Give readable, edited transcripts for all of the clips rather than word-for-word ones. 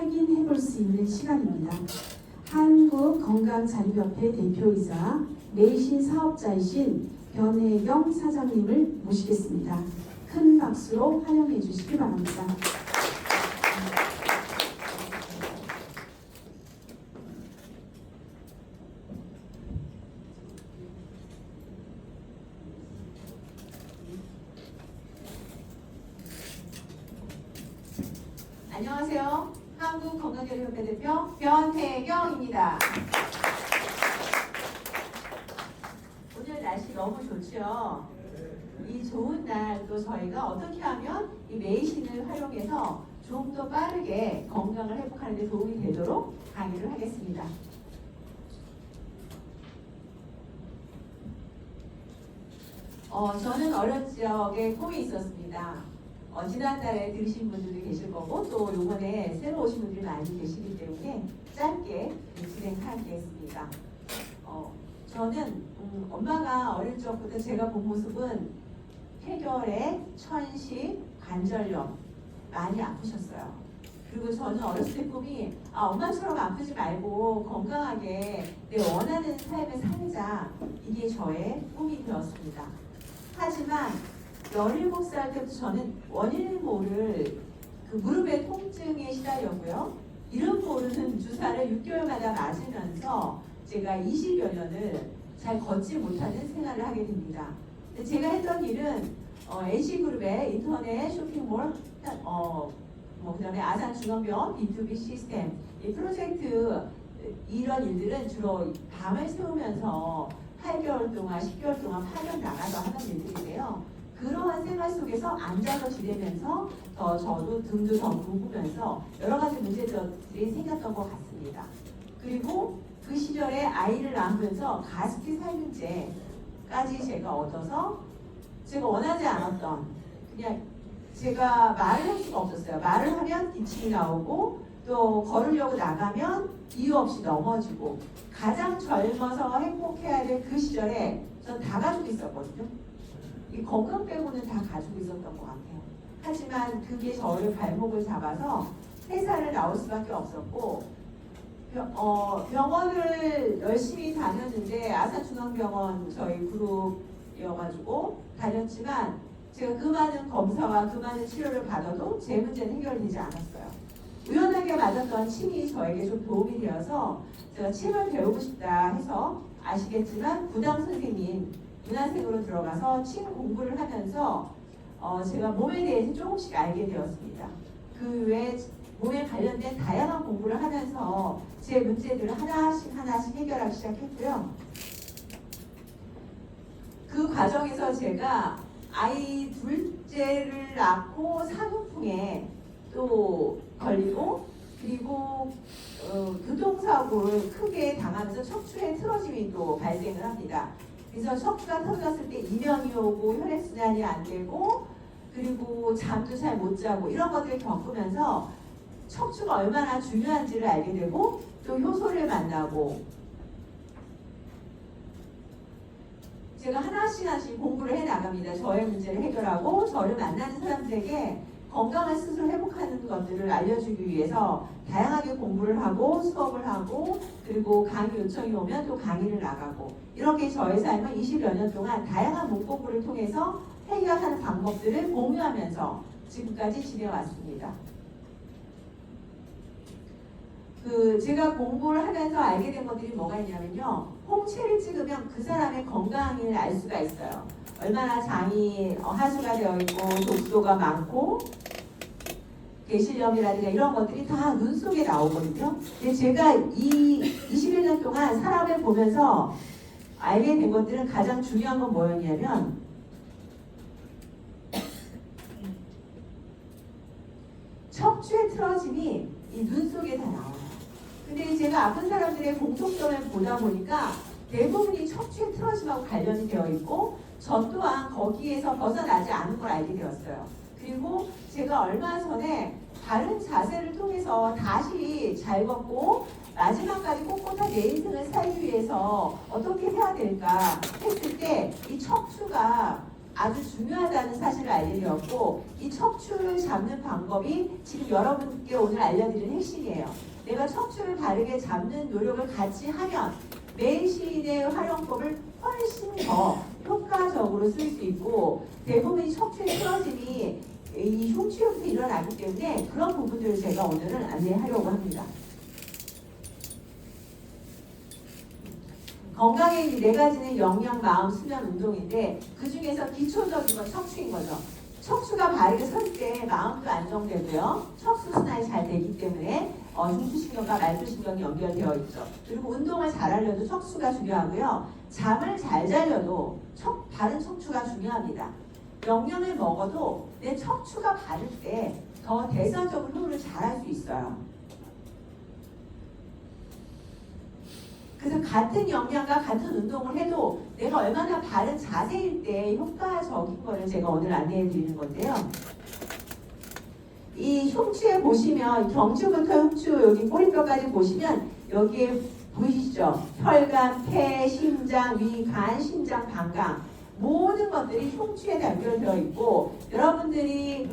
확인해 볼 수 있는 시간입니다. 한국건강자립협회 대표이사 내신 사업자이신 변혜경 사장님을 모시겠습니다. 큰 박수로 환영해 주시기 바랍니다. 안녕하세요. 한국건강자립협회 대표 변혜경입니다. 오늘 날씨 너무 좋죠? 이 좋은 날 또 저희가 어떻게 하면 이 메이신을 활용해서 좀 더 빠르게 건강을 회복하는 데 도움이 되도록 강의를 하겠습니다. 저는 어린 적에 꿈이 있었습니다. 지난달에 들으신 분들도 계실 거고 또 이번에 새로 오신 분들이 많이 계시기 때문에 짧게 진행하겠습니다. 저는 엄마가 어릴 적부터 제가 본 모습은 폐결핵, 천식, 관절염 많이 아프셨어요. 그리고 저는 어렸을 때 꿈이 엄마처럼 아프지 말고 건강하게 내 원하는 삶을 살자, 이게 저의 꿈이 되었습니다. 하지만 17살 때부터 저는 원인을 모를 그 무릎의 통증에 시달렸고요. 이름 모르는 주사를 6개월마다 맞으면서 제가 20여 년을 잘 걷지 못하는 생활을 하게 됩니다. 제가 했던 일은 NC그룹의 인터넷 쇼핑몰, 그다음에 아산중앙병원 B2B 시스템, 이 프로젝트, 이런 일들은 주로 밤을 새우면서 8개월 동안, 10개월 동안 파견 나가서 하는 일들인데요. 그러한 생활 속에서 앉아서 지내면서 저도 등도 더 굽으면서 여러 가지 문제들이 생겼던 것 같습니다. 그리고 그 시절에 아이를 낳으면서 가습기 살균제까지 제가 얻어서 제가 원하지 않았던, 그냥 제가 말을 할 수가 없었어요. 말을 하면 기침이 나오고 또 걸으려고 나가면 이유 없이 넘어지고, 가장 젊어서 행복해야 될 그 시절에 전 다 가지고 있었거든요. 이 건강 빼고는 다 가지고 있었던 것 같아요. 하지만 그게 저를 발목을 잡아서 회사를 나올 수밖에 없었고, 병원을 열심히 다녔는데 아산중앙병원 저희 그룹이어가지고 다녔지만 제가 그 많은 검사와 그 많은 치료를 받아도 제 문제는 해결되지 않았어요. 우연하게 맞았던 침이 저에게 좀 도움이 되어서 제가 침을 배우고 싶다 해서, 아시겠지만 부담 선생님 문화생으로 들어가서 침 공부를 하면서 제가 몸에 대해서 조금씩 알게 되었습니다. 그 외에 몸에 관련된 다양한 공부를 하면서 제 문제들을 하나씩 해결하기 시작했고요. 그 과정에서 제가 아이 둘째를 낳고 산후풍에 또 걸리고, 그리고 교통사고를 크게 당하면서 척추에 틀어짐이 또 발생을 합니다. 그래서 척추가 틀어졌을 때 이명이 오고 혈액순환이 안 되고, 그리고 잠도 잘 못 자고, 이런 것들을 겪으면서 척추가 얼마나 중요한지를 알게 되고, 또 효소를 만나고, 제가 하나씩 공부를 해 나갑니다. 저의 문제를 해결하고 저를 만나는 사람들에게 건강을 스스로 회복하는 것들을 알려주기 위해서 다양하게 공부를 하고 수업을 하고, 그리고 강의 요청이 오면 또 강의를 나가고, 이렇게 저의 삶은 20여 년 동안 다양한 문공부를 통해서 해결하는 방법들을 공유하면서 지금까지 지내왔습니다. 제가 공부를 하면서 알게 된 것들이 뭐가 있냐면요. 홍채를 찍으면 그 사람의 건강을 알 수가 있어요. 얼마나 장이 하수가 되어 있고 독소가 많고 개실염이라든가 이런 것들이 다 눈 속에 나오거든요. 근데 제가 이 21년 동안 사람을 보면서 알게 된 것들은, 가장 중요한 건 뭐였냐면 척추의 틀어짐이 이 눈 속에 다 나와요. 근데 제가 아픈 사람들의 공통점을 보다 보니까 대부분이 척추의 틀어짐하고 관련이 되어 있고, 저 또한 거기에서 벗어나지 않은 걸 알게 되었어요. 그리고 제가 얼마 전에 바른 자세를 통해서 다시 잘 걷고 마지막까지 꼿꼿한 내 인생을 살기 위해서 어떻게 해야 될까 했을 때 이 척추가 아주 중요하다는 사실을 알려드렸고 이 척추를 잡는 방법이 지금 여러분께 오늘 알려드린 핵심이에요. 내가 척추를 바르게 잡는 노력을 같이 하면 메이신의 활용법을 훨씬 더 효과적으로 쓸 수 있고 대부분 이 척추의 틀어짐이 이 흉추에부터 일어나기 때문에 그런 부분들을 제가 오늘은 안내하려고 합니다. 건강의 네 가지는 영양, 마음, 수면, 운동인데 그 중에서 기초적인 건 척추인 거죠. 척추가 바르게 설 때 마음도 안정되고요. 척수 순환이 잘 되기 때문에 흉추신경과 말초신경이 연결되어 있죠. 그리고 운동을 잘 하려도 척수가 중요하고요. 잠을 잘 자려도 바른 척추가 중요합니다. 영양을 먹어도 내 척추가 바를 때 더 대선적으로 흡입을 잘 할 수 있어요. 그래서 같은 영양과 같은 운동을 해도 내가 얼마나 바른 자세일 때 효과적인 거를 제가 오늘 안내해 드리는 건데요. 이 흉추에 보시면 경추부터 흉추 여기 꼬리뼈까지 보시면 여기에 보이시죠? 혈관, 폐, 심장, 위, 간, 심장, 방광 모든 것들이 흉추에 연결되어 있고 여러분들이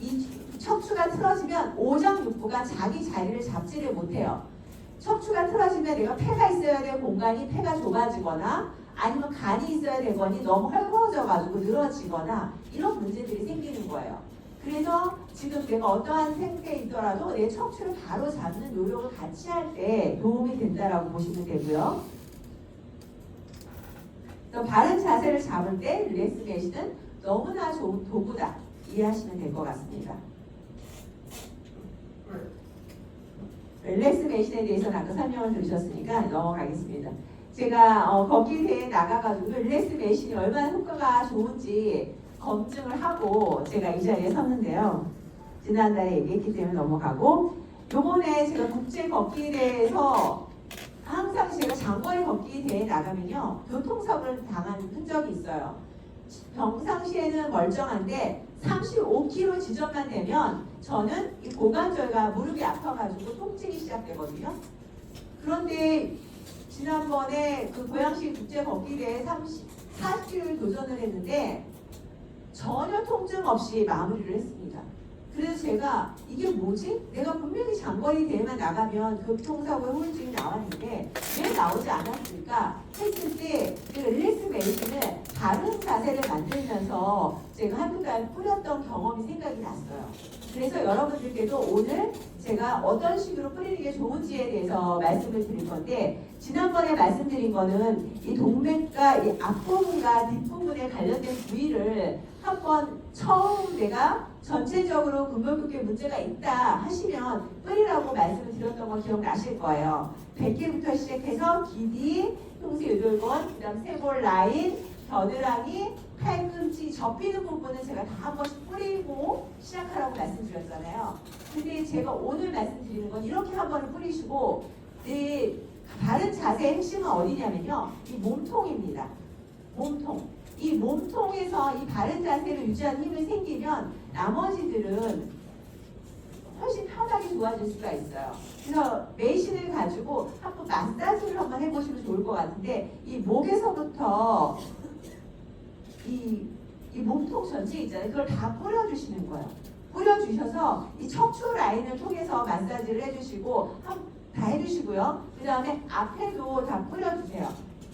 이 척추가 틀어지면 오장육부가 자기 자리를 잡지를 못해요. 척추가 틀어지면 내가 폐가 있어야 될 공간이 폐가 좁아지거나 아니면 간이 있어야 되거니 너무 헐거워져가지고 늘어지거나 이런 문제들이 생기는 거예요. 그래서 지금 내가 어떠한 상태에 있더라도 내 척추를 바로 잡는 노력을 같이 할 때 도움이 된다라고 보시면 되고요. 그래서 바른 자세를 잡을 때 릴렉스 메시는 너무나 좋은 도구다. 이해하시면 될 것 같습니다. 릴렉스 메신에 대해서는 아까 설명을 들으셨으니까 넘어가겠습니다. 제가 걷기 대회에 나가가지고 릴렉스 메신이 얼마나 효과가 좋은지 검증을 하고 제가 이 자리에 섰는데요. 지난달에 얘기했기 때문에 넘어가고 요번에 제가 국제 걷기 대회에서 항상 제가 장거리 걷기 대회에 나가면요. 교통사고를 당한 흔적이 있어요. 평상시에는 멀쩡한데 35km 지점만 되면 저는 이 고관절과 무릎이 아파가지고 통증이 시작되거든요. 그런데 지난번에 그 고양시 국제 걷기 대회 40km를 도전을 했는데 전혀 통증 없이 마무리를 했습니다. 그래서 제가 이게 뭐지? 내가 분명히 장거리 대회만 나가면 교통사고에 후유증이 나왔는데 왜 나오지 않았을까 했을 때 제가 릴렉스 메디슨을 바른 자세를 만들면서 제가 한두 달 뿌렸던 경험이 생각이 났어요. 그래서 여러분들께도 오늘 제가 어떤 식으로 뿌리는 게 좋은지에 대해서 말씀을 드릴 건데 지난번에 말씀드린 거는 이 동맥과 이 앞부분과 뒷부분에 관련된 부위를 한번 처음 내가 전체적으로 근골격계 문제가 있다 하시면 뿌리라고 말씀을 드렸던 거 기억나실 거예요. 100개부터 시작해서 기디, 흉쇄유돌권, 그 다음 쇄골 라인, 겨드랑이, 팔꿈치 접히는 부분은 제가 다 한 번씩 뿌리고 시작하라고 말씀드렸잖아요. 근데 제가 오늘 말씀드리는 건 이렇게 한 번을 뿌리시고 내 바른 자세의 핵심은 어디냐면요. 이 몸통입니다. 몸통. 이 몸통에서 이 바른 자세를 유지하는 힘이 생기면 나머지들은 훨씬 편하게 좋아질 수가 있어요. 그래서 메이신을 가지고 한번 마사지를 한번 해보시면 좋을 것 같은데 이 목에서부터 이 몸통 전체 있잖아요. 그걸 다 뿌려주시는 거예요. 뿌려주셔서 이 척추 라인을 통해서 마사지를 해주시고 다 해주시고요. 그 다음에 앞에도 다 뿌려주세요.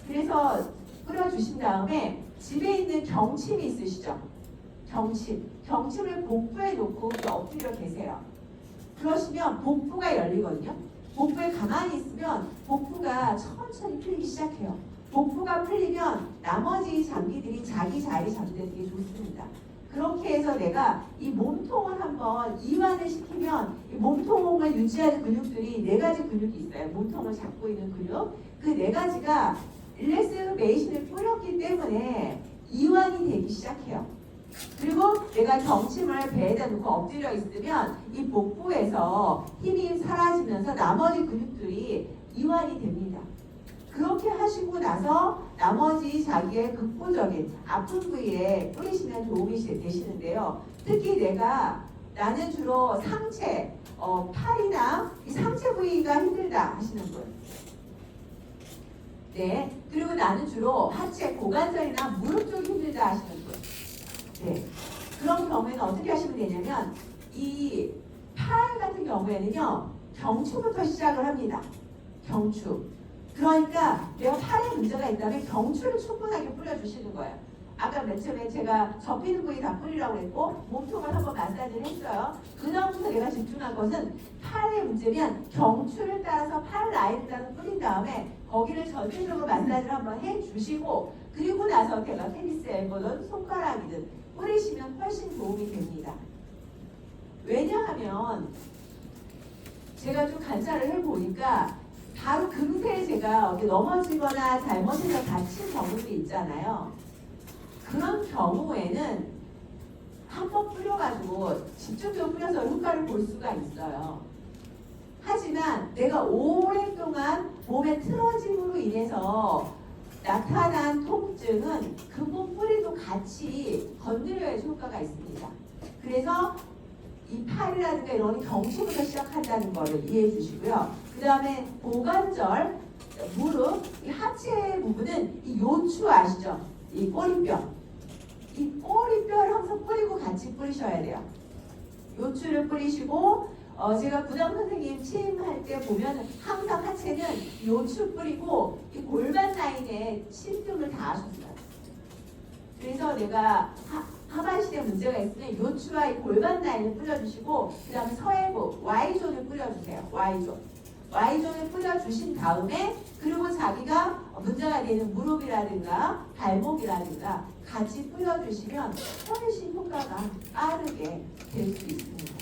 그래서 뿌려주신 다음에 집에 있는 경침이 있으시죠? 경침을 복부에 놓고 엎드려 계세요. 그러시면 복부가 열리거든요. 복부에 가만히 있으면 복부가 천천히 풀리기 시작해요. 복부가 풀리면 나머지 장기들이 자기 자리 잡는 게 좋습니다. 그렇게 해서 내가 이 몸통을 한번 이완을 시키면 이 몸통을 유지하는 근육들이 4가지 근육이 있어요. 몸통을 잡고 있는 근육. 그 4가지가 릴렉스 메이신을 뿌렸기 때문에 이완이 되기 시작해요. 그리고 내가 경침을 배에다 놓고 엎드려 있으면 이 복부에서 힘이 사라지면서 나머지 근육들이 이완이 됩니다. 그렇게 하시고 나서 나머지 자기의 극부적인 아픈 부위에 뿌리시면 도움이 되시는데요. 특히 나는 주로 상체, 팔이나 이 상체 부위가 힘들다 하시는 분. 네. 그리고 나는 주로 하체, 고관절이나 무릎 쪽이 힘들다 하시는 분. 네. 그런 경우에는 어떻게 하시면 되냐면 이 팔 같은 경우에는요. 경추부터 시작을 합니다. 경추. 그러니까 내가 팔에 문제가 있다면 경추를 충분하게 뿌려주시는 거예요. 아까 맨 처음에 제가 접히는 부위 다 뿌리라고 했고 몸통을 한번 마사지를 했어요. 그 다음부터 내가 집중한 것은 팔의 문제면 경추를 따라서 팔 라인을 따라서 뿌린 다음에 거기를 전체적으로 마사지를 한번 해주시고 그리고 나서 제가 테니스 엘보든 손가락이든 뿌리시면 훨씬 도움이 됩니다. 왜냐하면 제가 좀 관찰을 해보니까 바로 금세 제가 어디 넘어지거나 잘못해서 다친 경우도 있잖아요. 그런 경우에는 한번 뿌려가지고 집중적으로 뿌려서 효과를 볼 수가 있어요. 하지만 내가 오랫동안 몸의 틀어짐으로 인해서 나타난 통증은 근본 뿌리도 같이 건드려야지 효과가 있습니다. 그래서 이 팔이라든가 이런 경추부터 시작한다는 것을 이해해 주시고요. 그 다음에 고관절, 무릎, 이 하체 부분은 이 요추 아시죠? 이 꼬리뼈. 이 꼬리뼈를 항상 뿌리고 같이 뿌리셔야 돼요. 요추를 뿌리시고 제가 부장 선생님 침할 때 보면 항상 하체는 요추 뿌리고 이 골반 라인에 침등을 다 하셨어요. 그래서 내가 하반신에 문제가 있으면 요추와 이 골반 라인을 뿌려주시고 그 다음에 서해부 Y존을 뿌려주세요. Y존을 뿌려주신 다음에 그리고 자기가 문제가 되는 무릎이라든가 발목이라든가 같이 뿌려주시면 훨씬 효과가 빠르게 될 수 있습니다.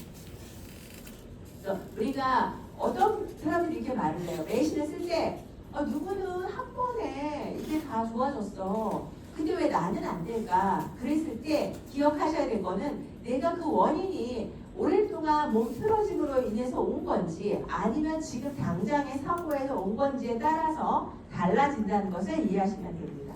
그래서 우리가 어떤 사람들이 이렇게 말을 해요. 매신을 쓸 때 누구는 한 번에 이게 다 좋아졌어. 근데 왜 나는 안 될까? 그랬을 때 기억하셔야 될 거는 내가 그 원인이 오랫동안 몸 틀어짐으로 인해서 온 건지 아니면 지금 당장의 사고에서 온 건지에 따라서 달라진다는 것을 이해하시면 됩니다.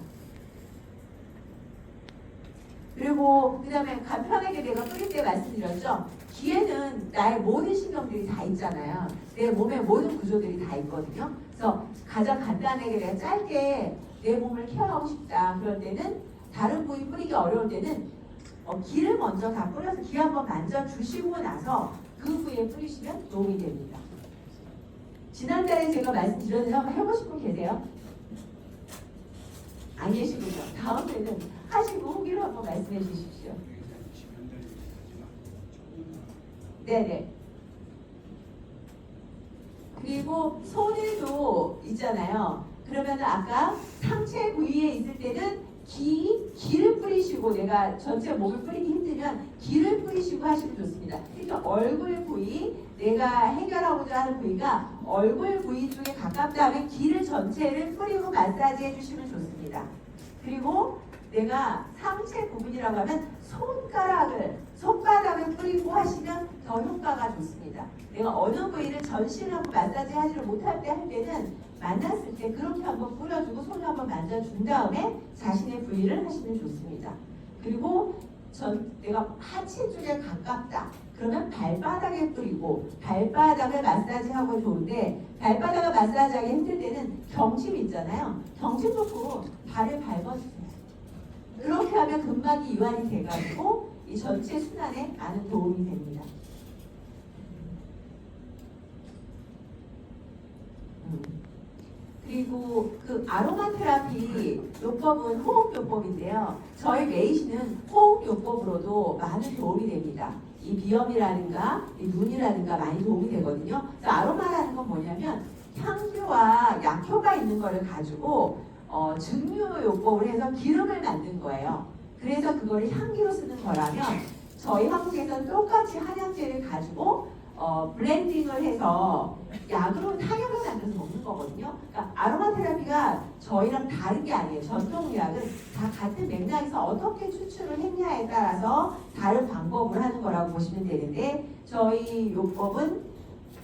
그리고 그 다음에 간편하게 내가 뿌릴 때 말씀드렸죠. 귀에는 나의 모든 신경들이 다 있잖아요. 내 몸의 모든 구조들이 다 있거든요. 그래서 가장 간단하게 내가 짧게 내 몸을 케어하고 싶다. 그럴 때는 다른 부위 뿌리기 어려울 때는 기를 먼저 다 뿌려서 귀 한번 만져주시고 나서 그 부위에 뿌리시면 도움이 됩니다. 지난달에 제가 말씀드렸는데 한번 해보신 분 계세요? 안 계시군요. 다음에는 하시고 후기로 한번 말씀해 주십시오. 네네. 그리고 손에도 있잖아요. 그러면 아까 상체 부위에 있을 때는 기를 뿌리시고 내가 전체 몸을 뿌리기 힘들면 기를 뿌리시고 하시면 좋습니다. 그러니까 얼굴 부위, 내가 해결하고자 하는 부위가 얼굴 부위 쪽에 가깝다 하면 기를 전체를 뿌리고 마사지 해주시면 좋습니다. 그리고 내가 상체 부분이라고 하면 손바닥을 뿌리고 하시면 더 효과가 좋습니다. 내가 어느 부위를 전신하고 마사지 하지를 못할 때 할 때는 만났을 때 그렇게 한번 뿌려주고 손을 한번 만져준 다음에 자신의 부위를 하시면 좋습니다. 그리고 내가 하체 쪽에 가깝다. 그러면 발바닥에 뿌리고 발바닥을 마사지하고 좋은데 발바닥을 마사지하기 힘들 때는 경심 있잖아요. 경심 놓고 발을 밟아주세요. 그렇게 하면 근막이 이완이 돼가지고 이 전체 순환에 많은 도움이 됩니다. 그리고 그 아로마 테라피 요법은 호흡 요법인데요. 저희 메이시는 호흡 요법으로도 많은 도움이 됩니다. 이 비염이라든가 이 눈이라든가 많이 도움이 되거든요. 그래서 아로마라는 건 뭐냐면 향료와 약효가 있는 거를 가지고 증류 요법을 해서 기름을 만든 거예요. 그래서 그거를 향기로 쓰는 거라면 저희 한국에서는 똑같이 한약재를 가지고 블렌딩을 해서 약으로 타격을 만들어서 먹는 거거든요. 그러니까 아로마 테라피가 저희랑 다른 게 아니에요. 전통의학은 다 같은 맥락에서 어떻게 추출을 했냐에 따라서 다른 방법을 하는 거라고 보시면 되는데 저희 요법은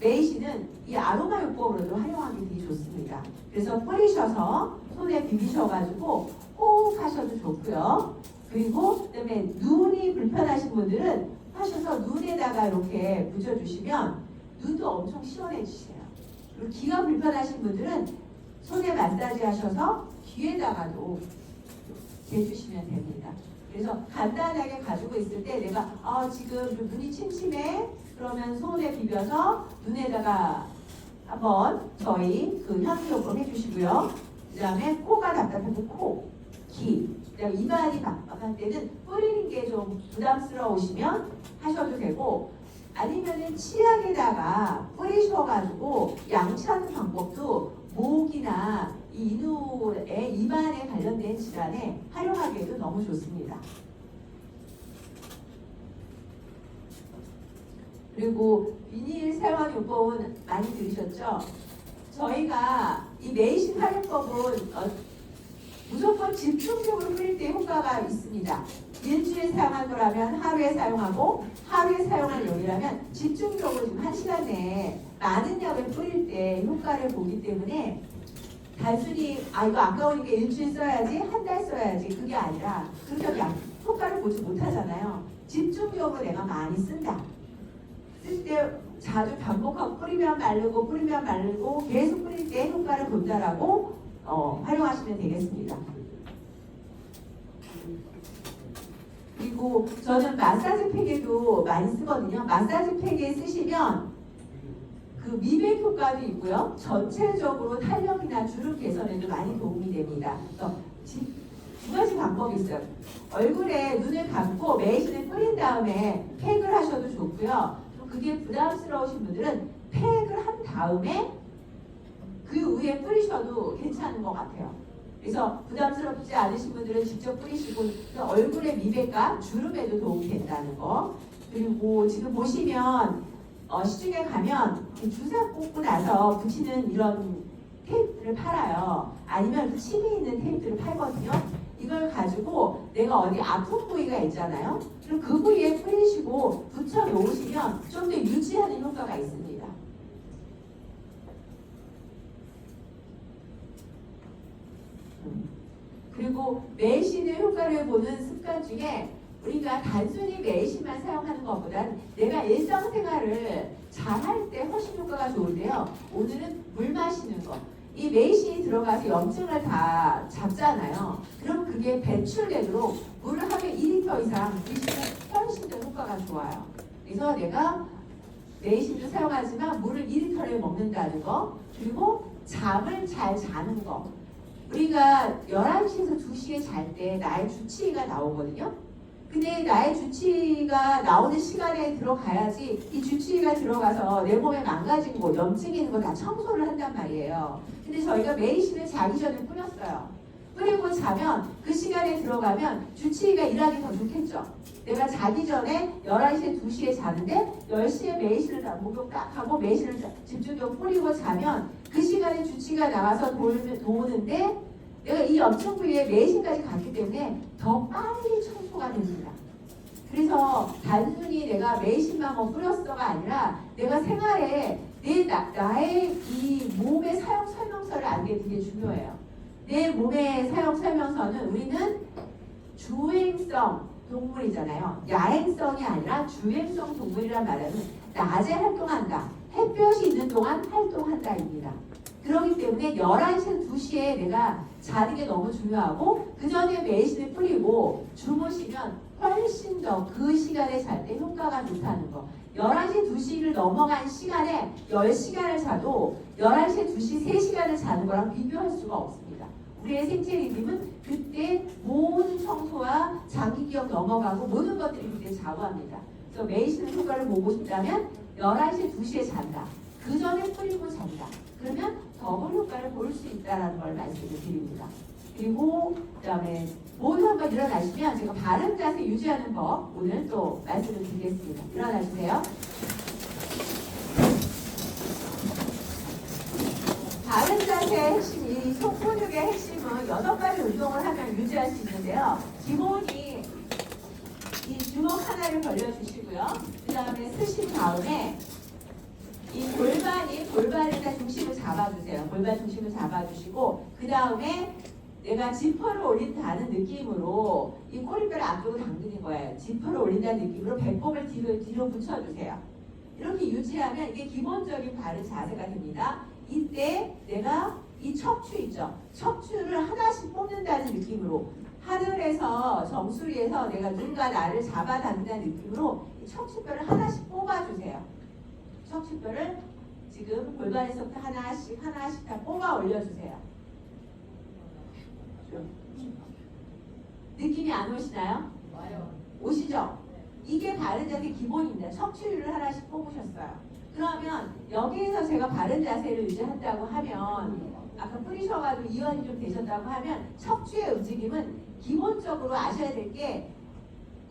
메이시는 이 아로마 요법으로도 활용하기 되게 좋습니다. 그래서 뿌리셔서 손에 비비셔가지고 호흡하셔도 좋고요. 그리고 그다음에 눈이 불편하신 분들은 하셔서 눈에다가 이렇게 붙여주시면 눈도 엄청 시원해지세요. 그리고 귀가 불편하신 분들은 손에 마사지 하셔서 귀에다가도 대주시면 됩니다. 그래서 간단하게 가지고 있을 때 내가 지금 좀 눈이 침침해 그러면 손에 비벼서 눈에다가 한번 저희 그 향기요법 해주시고요. 그 다음에 코가 답답하면 코, 귀, 그다음에 입안이 막막할 때는 뿌리는 게 좀 부담스러우시면 하셔도 되고 아니면은 치약에다가 뿌리셔가지고 양치하는 방법도 목이나 이 인후의 입안에 관련된 질환에 활용하기에도 너무 좋습니다. 그리고 비닐 사용요법은 많이 들으셨죠? 저희가 이 메이신 활용법은 무조건 집중적으로 뿌릴 때 효과가 있습니다. 일주일 사용할 거라면 하루에 사용하고 하루에 사용할 용이라면 집중적으로 지금 1시간 내에 많은 양을 뿌릴 때 효과를 보기 때문에 단순히 이거 아까우니까 일주일 써야지 한 달 써야지 그게 아니라 그렇게 효과를 보지 못하잖아요. 집중적으로 내가 많이 쓴다. 쓸 때 자주 반복하고 뿌리면 마르고 계속 뿌릴 때 효과를 본다라고 활용하시면 되겠습니다. 그리고 저는 마사지 팩에도 많이 쓰거든요. 마사지 팩에 쓰시면 그 미백 효과도 있고요. 전체적으로 탄력이나 주름 개선에도 많이 도움이 됩니다. 그래서 두 가지 방법이 있어요. 얼굴에 눈을 감고 메이신을 뿌린 다음에 팩을 하셔도 좋고요. 또 그게 부담스러우신 분들은 팩을 한 다음에 그 위에 뿌리셔도 괜찮은 것 같아요. 그래서 부담스럽지 않으신 분들은 직접 뿌리시고 얼굴의 미백과 주름에도 도움이 된다는 거. 그리고 지금 보시면 시중에 가면 주사 꽂고 나서 붙이는 이런 테이프를 팔아요. 아니면 그 침이 있는 테이프를 팔거든요. 이걸 가지고 내가 어디 아픈 부위가 있잖아요. 그럼 그 부위에 뿌리시고 붙여 놓으시면 좀 더 유지하는 효과가 있습니다. 그리고 메이신의 효과를 보는 습관 중에 우리가 단순히 메이신만 사용하는 것보다는 내가 일상생활을 잘할 때 훨씬 효과가 좋은데요. 오늘은 물 마시는 거. 이 메이신이 들어가서 염증을 다 잡잖아요. 그럼 그게 배출되도록 물을 하루에 2리터 이상 드시면 훨씬 더 효과가 좋아요. 그래서 내가 메이신도 사용하지만 물을 2리터를 먹는다는 거. 그리고 잠을 잘 자는 거. 우리가 11시에서 2시에 잘 때 나의 주치의가 나오거든요. 근데 나의 주치의가 나오는 시간에 들어가야지 이 주치의가 들어가서 내 몸에 망가진 곳, 염증 있는 거 다 청소를 한단 말이에요. 근데 저희가 메이신을 자기 전에 뿌렸어요. 뿌리고 자면 그 시간에 들어가면 주치의가 일하기 더 좋겠죠. 내가 자기 전에 11시에 2시에 자는데 10시에 메이신을 다 목욕 딱 하고 메이신을 집중적으로 뿌리고 자면 그 시간에 주치의가 나와서 도우는데 내가 이 염증 부위에 메이신까지 갔기 때문에 더 빨리 청소가 됩니다. 그래서 단순히 내가 메이신만 뿌렸어가 아니라 내가 생활에 나의 이 몸의 사용 설명서를 아는 게 되게 중요해요. 내 몸의 사용 설명서는 우리는 주행성 동물이잖아요. 야행성이 아니라 주행성 동물이란 말은 낮에 활동한다. 햇볕이 있는 동안 활동한다입니다. 그렇기 때문에 11시, 2시에 내가 자는 게 너무 중요하고 그 전에 메이신을 뿌리고 주무시면 훨씬 더 그 시간에 잘 때 효과가 좋다는 거. 11시, 2시를 넘어간 시간에 10시간을 자도 11시, 2시, 3시간을 자는 거랑 비교할 수가 없습니다. 우리의 생체 리듬은 그때 모든 청소와 장기 기억 넘어가고 모든 것들이 그때 좌우합니다. 그래서 메이신 효과를 보고 싶다면 11시, 2시에 잔다. 그 전에 뿌리고 잔다. 그러면 더블 효과를 볼 수 있다는 걸 말씀을 드립니다. 그리고 그다음에 모두 한번 일어나시면 제가 바른 자세 유지하는 법 오늘 또 말씀을 드리겠습니다. 일어나주세요. 바른 자세의 핵심이 속근육의 핵심은 6가지 운동을 하면 유지할 수 있는데요. 기본이 이 주먹 하나를 벌려주시고요. 그 다음에 쓰신 다음에 이 골반에다 중심을 잡아주세요. 골반 중심을 잡아주시고 그 다음에 내가 지퍼를 올린다는 느낌으로 이 꼬리뼈를 앞쪽으로 당기는 거예요. 지퍼를 올린다는 느낌으로 배꼽을 뒤로 붙여주세요. 이렇게 유지하면 이게 기본적인 바른 자세가 됩니다. 이때 내가 이 이 척추 있죠. 척추를 하나씩 뽑는다는 느낌으로 하늘에서 정수리에서 내가 누군가 나를 잡아당긴다는 느낌으로 이 척추뼈를 하나씩 뽑아주세요. 척추뼈를 지금 골반에서부터 하나씩 다 뽑아 올려주세요. 느낌이 안 오시나요? 와요. 오시죠? 이게 바른 자세 기본입니다. 척추를 하나씩 뽑으셨어요. 그러면 여기에서 제가 바른 자세를 유지한다고 하면 아까 뿌리셔가지고 이완이 좀 되셨다고 하면 척추의 움직임은 기본적으로 아셔야 될 게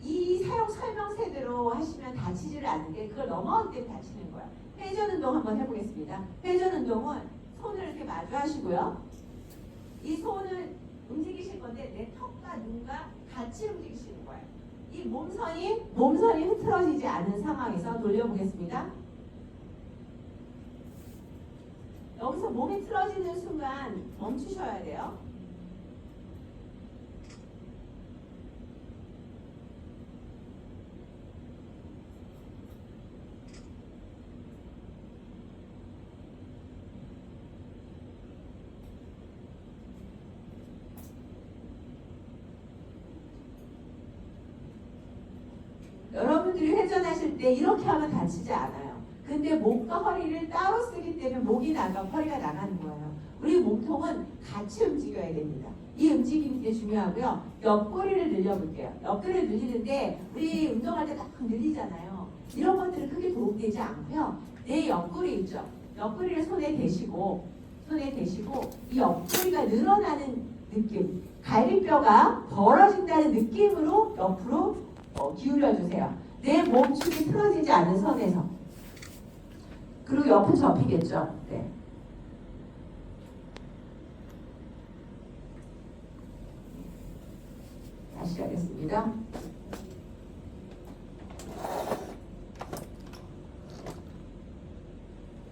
이 사용 설명세대로 하시면 다치지를 않는데 그걸 넘어갈 때 다치는 거예요. 회전 운동 한번 해보겠습니다. 회전 운동은 손을 이렇게 마주 하시고요. 이 손을 움직이실 건데 내 턱과 눈과 같이 움직이시는 거예요. 이 몸선이 흐트러지지 않은 상황에서 돌려보겠습니다. 여기서 몸이 틀어지는 순간 멈추셔야 돼요. 여러분들이 회전하실 때 이렇게 하면 다치지 않아요. 근데 목과 허리를 따로 쓰기 때문에 목이 나가고 허리가 나가는 거예요. 우리 몸통은 같이 움직여야 됩니다. 이 움직임이 되게 중요하고요. 옆구리를 늘려볼게요. 옆구리를 늘리는데 우리 운동할 때 딱 늘리잖아요. 이런 것들은 크게 도움되지 않고요. 내 옆구리 있죠. 옆구리를 손에 대시고 이 옆구리가 늘어나는 느낌, 갈비뼈가 벌어진다는 느낌으로 옆으로 기울여주세요. 내 몸축이 틀어지지 않은 선에서. 그리고 옆은 접히겠죠. 네. 다시 하겠습니다.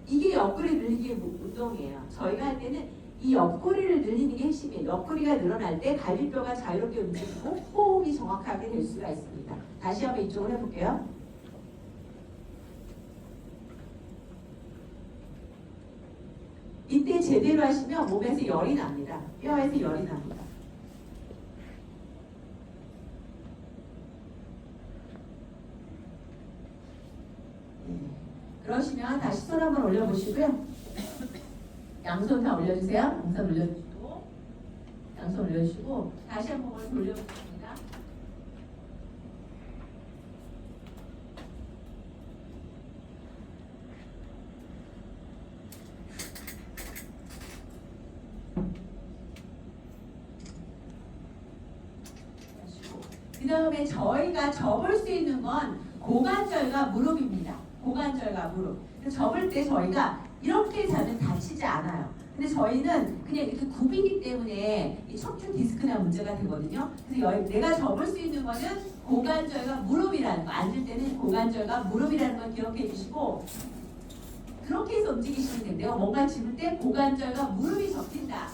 이게 옆구리 늘리기 운동이에요. 저희가 할 때는 이 옆구리를 늘리는 게 핵심이에요. 옆구리가 늘어날 때 갈비뼈가 자유롭게 움직이고 호흡이 정확하게 될 수가 있습니다. 다시 한번 이쪽으로 해볼게요. 이때 제대로 하시면 몸에서 열이 납니다. 뼈에서 열이 납니다. 그러시면 다시 손 한번 올려보시고요. 양손 다 올려주세요. 양손 올려주시고, 양손 올려주시고, 다시 한번 몸을 돌려보겠습니다. 그 다음에 저희가 접을 수 있는 건 고관절과 무릎입니다. 고관절과 무릎. 접을 때 저희가 이렇게 자면 다치지 않아요. 근데 저희는 그냥 이렇게 굽이기 때문에 이 척추 디스크나 문제가 되거든요. 그래서 내가 접을 수 있는 거는 고관절과 무릎이라는 거. 앉을 때는 고관절과 무릎이라는 걸 기억해 주시고 그렇게 해서 움직이시면 된대요. 뭔가 집을 때 고관절과 무릎이 접힌다.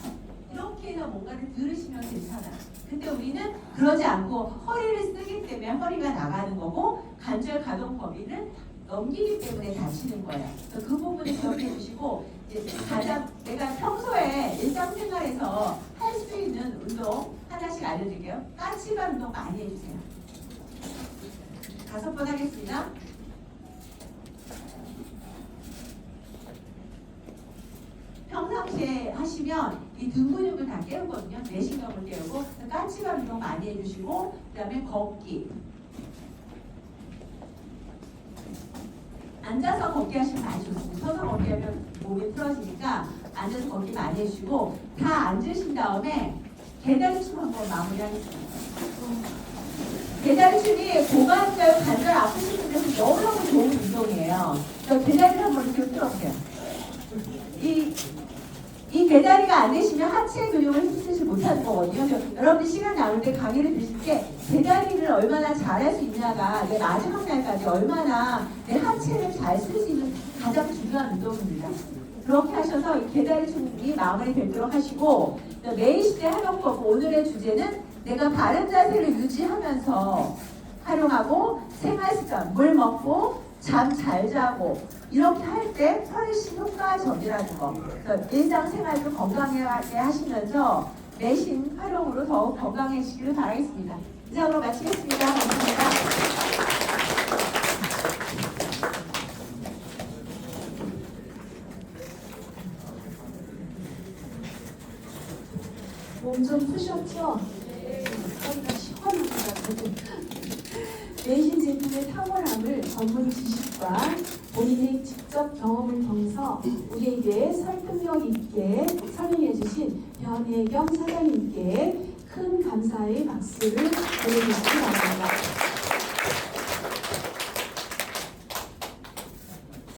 이렇게 해서 뭔가를 들으시면 괜찮아요. 근데 우리는 그러지 않고 허리를 쓰기 때문에 허리가 나가는 거고 관절 가동 범위를 넘기기 때문에 다치는 거예요. 그래서 그 부분을 기억해 주시고 이제 가장 내가 평소에 일상생활에서 할 수 있는 운동 하나씩 알려드릴게요. 까치발 운동 많이 해주세요. 5번 하겠습니다. 평상시에 하시면 이 등 근육을 다 깨우거든요. 내신경을 깨우고 까치발 운동 많이 해주시고 그 다음에 걷기. 앉아서 걷기 하시면 많이 좋습니다. 서서 걷기 하면 몸이 풀어지니까 앉아서 걷기 많이 해주시고 다 앉으신 다음에 계단춤 한번 마무리하겠습니다. 계단춤이 고관절, 관절 아프신 분들은 너무너무 좋은 운동이에요. 그래서 계단을 한번 이렇게 풀어보세요. 이 계다리가 안 되시면 하체 근육을 힘쓰지 못하는 거거든요. 여러분들 시간 나올 때 강의를 드실 때 계다리를 얼마나 잘할 수 있냐가 내 마지막 날까지 얼마나 내 하체를 잘 쓸 수 있는 가장 중요한 운동입니다. 그렇게 하셔서 이 계다리 충분히 마무리 되도록 하시고 매일 시대 하는 거고 오늘의 주제는 내가 바른 자세를 유지하면서 활용하고 생활 습관, 물 먹고 잠 잘 자고 이렇게 할 때 훨씬 효과적이라는 거. 그래서 일상생활도 건강하게 하시면서 내신 활용으로 더욱 건강해지기를 바라겠습니다. 이상으로 마치겠습니다. 감사합니다. 몸 좀 푸셨죠? 허리가 시원합니다. 내신 제품의 탁월함을 전문 지식과 본인의 직접 경험을 통해서 우리에게 설득력 있게 설명해 주신 변혜경 사장님께 큰 감사의 박수를 보내주시기 바랍니다.